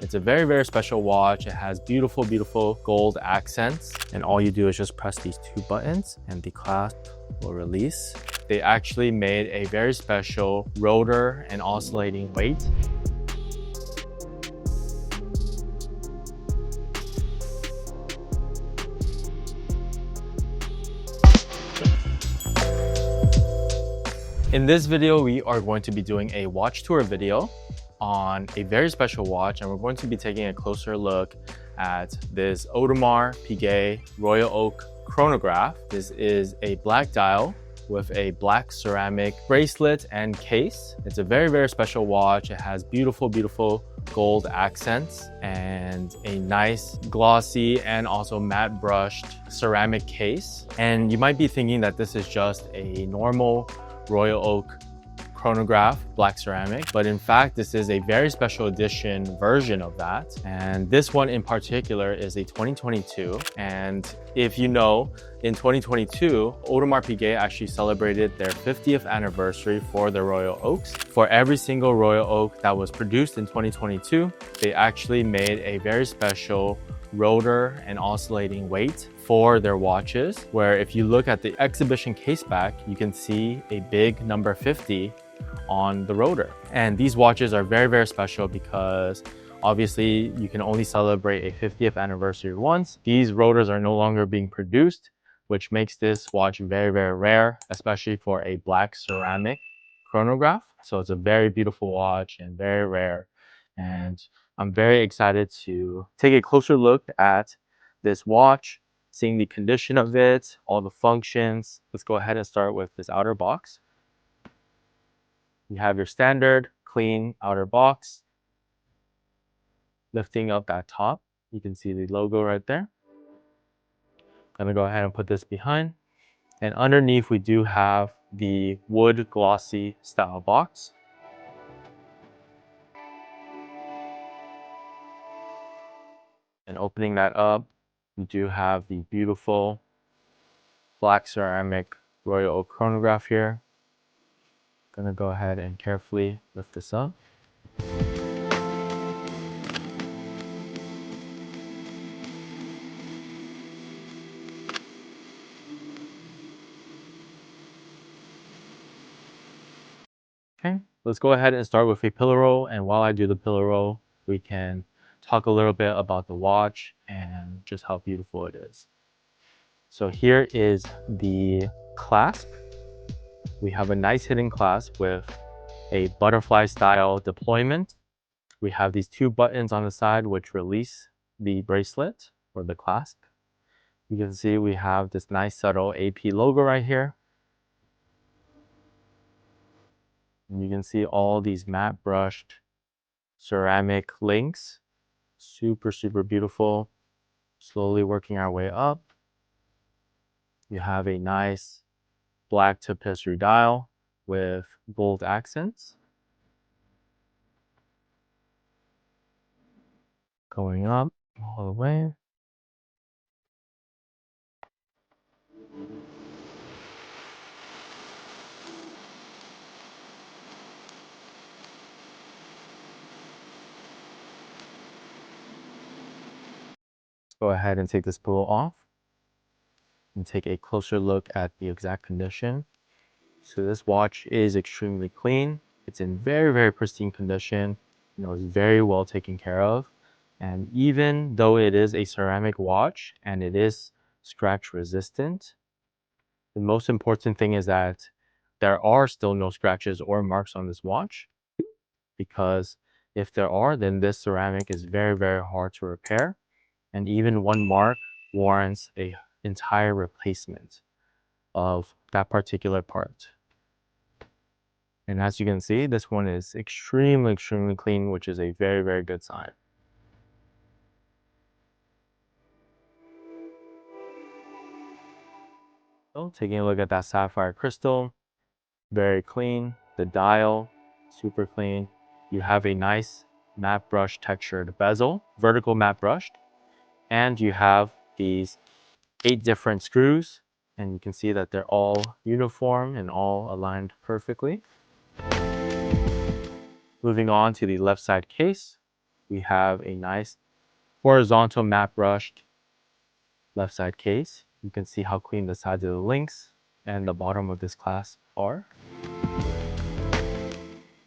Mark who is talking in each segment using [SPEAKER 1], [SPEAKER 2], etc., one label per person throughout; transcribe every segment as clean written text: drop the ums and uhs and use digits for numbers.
[SPEAKER 1] It's a very, very special watch. It has beautiful, beautiful gold accents. And all you do is just press these two buttons and the clasp will release. They actually made a very special rotor and oscillating weight. In this video, we are going to be doing a watch tour video on a very special watch, and we're going to be taking a closer look at this Audemars Piguet Royal Oak chronograph. This is a black dial with a black ceramic bracelet and case. It's a very, very special watch. It has beautiful, beautiful gold accents and a nice glossy and also matte brushed ceramic case. And you might be thinking that this is just a normal Royal Oak chronograph, black ceramic, but in fact this is a very special edition version of that. And this one in particular is a 2022, and if you know, in 2022 Audemars Piguet actually celebrated their 50th anniversary for the Royal Oaks. For every single Royal Oak that was produced in 2022, they actually made a very special rotor and oscillating weight for their watches, where if you look at the exhibition caseback, you can see a big number 50 on the rotor. And these watches are very, very special because obviously you can only celebrate a 50th anniversary once. These rotors are no longer being produced, which makes this watch very, very rare, especially for a black ceramic chronograph. So it's a very beautiful watch and very rare. And I'm very excited to take a closer look at this watch, seeing the condition of it, all the functions. Let's go ahead and start with this outer box. You have your standard clean outer box. Lifting up that top, you can see the logo right there. I'm gonna go ahead and put this behind. And underneath we do have the wood glossy style box. And opening that up, you do have the beautiful black ceramic Royal Oak chronograph here. Gonna go ahead and carefully lift this up. Okay, let's go ahead and start with a pillow roll. And while I do the pillow roll, we can talk a little bit about the watch and just how beautiful it is. So here is the clasp. We have a nice hidden clasp with a butterfly style deployment. We have these two buttons on the side which release the bracelet or the clasp. You can see we have this nice subtle AP logo right here. And you can see all these matte brushed ceramic links. Super, super beautiful. Slowly working our way up. You have a nice black tapisserie dial with gold accents. Going up all the way. Go ahead and take this pillow off and take a closer look at the exact condition. So this watch is extremely clean. It's in very, very pristine condition. You know, it's very well taken care of. And even though it is a ceramic watch and it is scratch resistant, the most important thing is that there are still no scratches or marks on this watch, because if there are, then this ceramic is very, very hard to repair. And even one mark warrants an entire replacement of that particular part. And as you can see, this one is extremely, extremely clean, which is a very, very good sign. So taking a look at that sapphire crystal, very clean. The dial, super clean. You have a nice matte brush textured bezel, vertical matte brushed. And you have these 8 different screws, and you can see that they're all uniform and all aligned perfectly. Moving on to the left side case, we have a nice horizontal matte brushed left side case. You can see how clean the sides of the links and the bottom of this clasp are.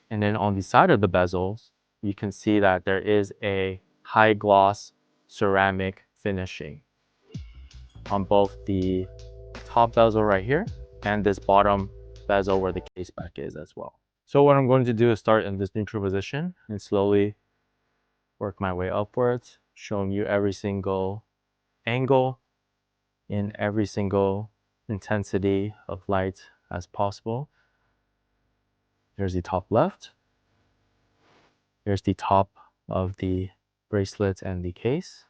[SPEAKER 1] And then on the side of the bezels, you can see that there is a high gloss ceramic finishing on both the top bezel right here and this bottom bezel where the case back is as well. So what I'm going to do is start in this neutral position and slowly work my way upwards, showing you every single angle in every single intensity of light as possible. Here's the top left. Here's the top of the bracelet and the case.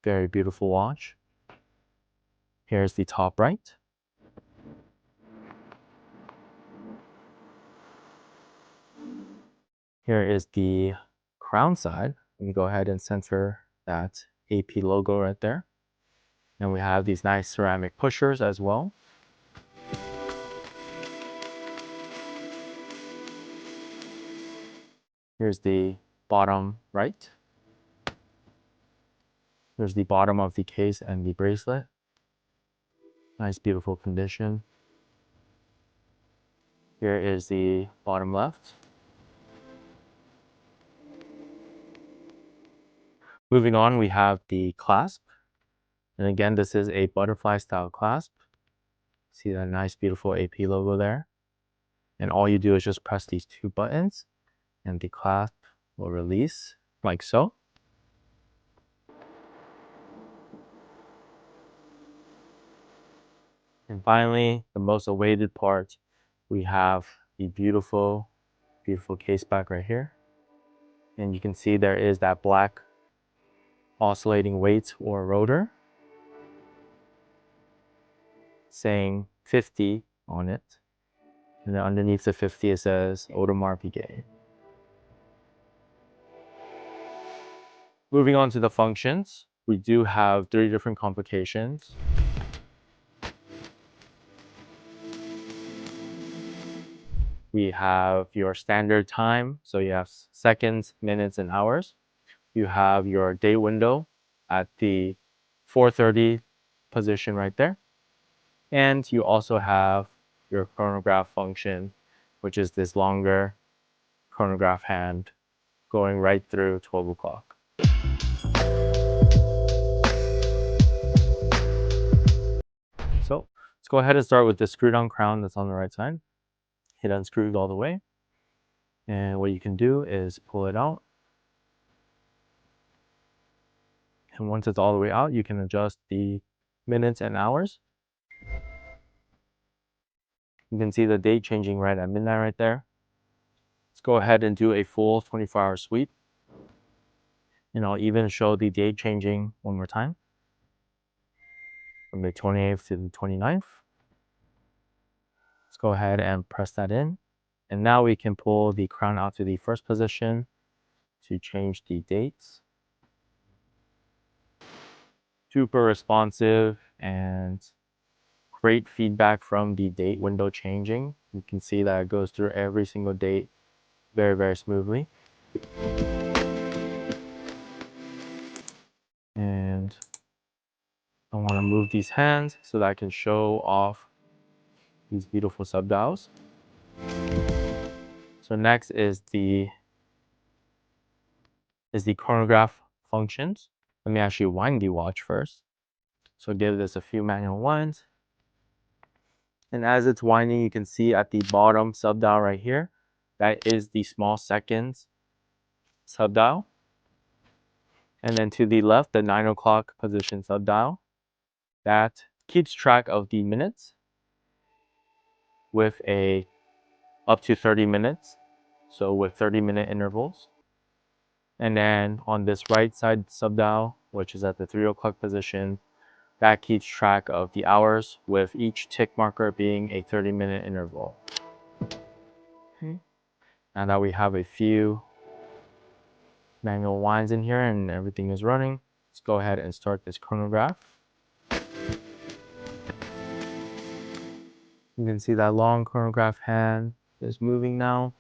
[SPEAKER 1] Very beautiful watch. Here's the top right. Here is the crown side. Let me go ahead and center that AP logo right there. And we have these nice ceramic pushers as well. Here's the bottom right. Here's the bottom of the case and the bracelet. Nice, beautiful condition. Here is the bottom left. Moving on, we have the clasp. And again, this is a butterfly style clasp. See that nice, beautiful AP logo there. And all you do is just press these two buttons and the clasp will release like so. And finally, the most awaited part, we have the beautiful, beautiful case back right here. And you can see there is that black oscillating weight or rotor saying 50 on it. And then underneath the 50 it says Audemars Piguet. Moving on to the functions, we do have 3 different complications. We have your standard time, so you have seconds, minutes, and hours. You have your date window at the 4:30 position right there. And you also have your chronograph function, which is this longer chronograph hand going right through 12 o'clock. So let's go ahead and start with the screw down crown that's on the right side. It unscrews all the way. And what you can do is pull it out. And once it's all the way out, you can adjust the minutes and hours. You can see the date changing right at midnight right there. Let's go ahead and do a full 24-hour sweep. And I'll even show the date changing one more time. From the 28th to the 29th. Let's go ahead and press that in. And now we can pull the crown out to the first position to change the dates. Super responsive and great feedback from the date window changing. You can see that it goes through every single date very, very smoothly. And I want to move these hands so that I can show off these beautiful subdials. So next is the chronograph functions. Let me actually wind the watch first. So give this a few manual winds. And as it's winding, you can see at the bottom subdial right here, that is the small seconds subdial. And then to the left, the 9 o'clock position subdial, that keeps track of the minutes with a up to 30 minutes. So with 30-minute intervals. And then on this right side subdial, which is at the 3 o'clock position, that keeps track of the hours with each tick marker being a 30-minute interval. Okay. Now that we have a few manual winds in here and everything is running, let's go ahead and start this chronograph. You can see that long chronograph hand is moving now.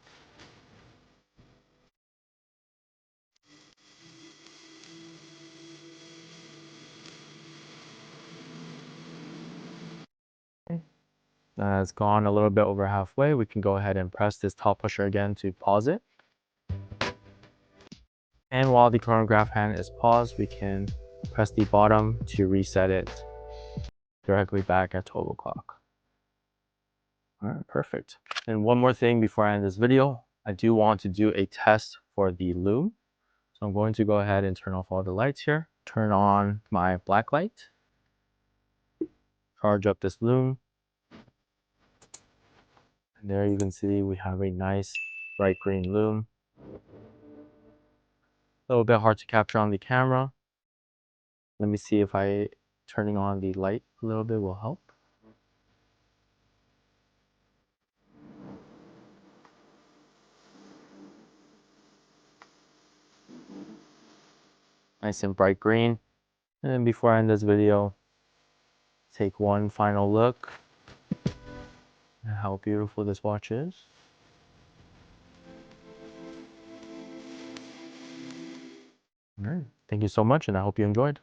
[SPEAKER 1] It's gone a little bit over halfway. We can go ahead and press this top pusher again to pause it. And while the chronograph hand is paused, we can press the bottom to reset it directly back at 12 o'clock. All right, perfect. And one more thing before I end this video, I do want to do a test for the Lume. So I'm going to go ahead and turn off all the lights here, turn on my black light, charge up this Lume. And there you can see we have a nice bright green Lume. A little bit hard to capture on the camera. Let me see if turning on the light a little bit will help. Nice and bright green. And then before I end this video, take one final look at how beautiful this watch is. All right. Thank you so much, and I hope you enjoyed.